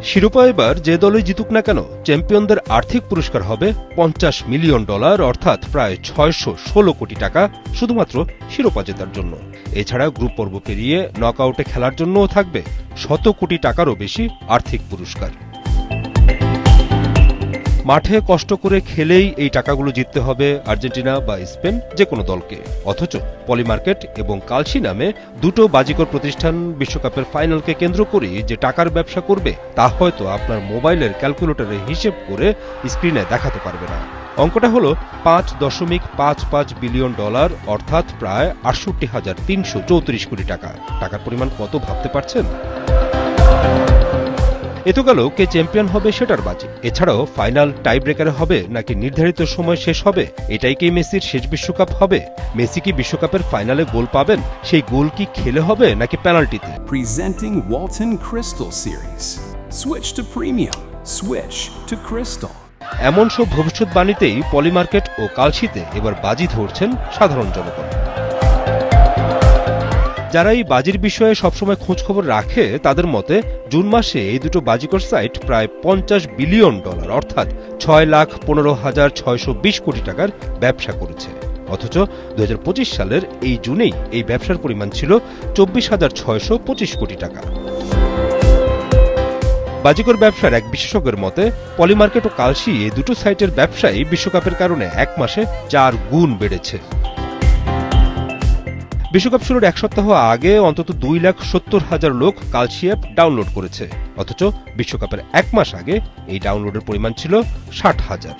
শিরোপা এবার যে দলই জিতুক না কেন, চ্যাম্পিয়নদের আর্থিক পুরস্কার হবে $50 মিলিয়ন, অর্থাৎ প্রায় 616 কোটি টাকা শুধুমাত্র শিরোপা জেতার জন্য। এছাড়া গ্রুপ পর্ব পেরিয়ে নকআউটে খেলার জন্যও থাকবে শত কোটি টাকারও বেশি আর্থিক পুরস্কার। মাঠে কষ্ট করে খেলেই এই টাকাগুলো জিততে হবে আর্জেন্টিনা বা স্পেন, যে কোনো দলকে। অথচ পলিমার্কেট এবং কালসি নামে দুটো বাজিকর প্রতিষ্ঠান বিশ্বকাপের ফাইনালকে কেন্দ্র করে যে টাকার ব্যবসা করবে, তা হয়তো আপনার মোবাইলের ক্যালকুলেটরে হিসেব করে স্ক্রিনে দেখাতে পারবে না। অঙ্কটা হলো $5.55 বিলিয়ন, অর্থাৎ প্রায় ৬৮,৩34 কোটি টাকা। টাকার পরিমাণ কত ভাবতে পারছেন? এ তো গেল কে চ্যাম্পিয়ন হবে সেটার বাজি। এছাড়াও ফাইনাল টাই ব্রেকারে হবে নাকি নির্ধারিত সময় শেষ হবে? এটাই কি মেসির শেষ বিশ্বকাপ হবে? মেসি কি বিশ্বকাপের ফাইনালে গোল পাবেন? সেই গোল কি খেলে হবে নাকি পেনাল্টিতে? Presenting Walton Crystal Series. Switch to premium. Switch to Crystal. এমন সব ভবিষ্যৎবাণীতেই পলিমার্কেট ও কালসিতে এবার বাজি ধরছেন সাধারণ জনগণ। যারা এই বাজির বিষয়ে সবসময় খোঁজখবর রাখে, তাদের মতে জুন মাসে এই দুটো বাজিকর সাইট প্রায় $50 বিলিয়ন, অর্থাৎ 6,15,620 কোটি টাকার ব্যবসা করেছে। অথচ 2025 সালের এই জুনেই এই ব্যবসার পরিমাণ ছিল 24,625 কোটি টাকা। বাজিকর ব্যবসার এক বিশেষজ্ঞের মতে পলিমার্কেট ও কালসি এই দুটো সাইটের ব্যবসায় বিশ্বকাপের কারণে এক মাসে 4 গুণ বেড়েছে। বিশ্বকাপ শুরুর এক সপ্তাহ আগে অন্তত 2,70,000 লোক কালসি অ্যাপ ডাউনলোড করেছে। অথচ বিশ্বকাপের এক মাস আগে এই ডাউনলোডের পরিমাণ ছিল 60,000।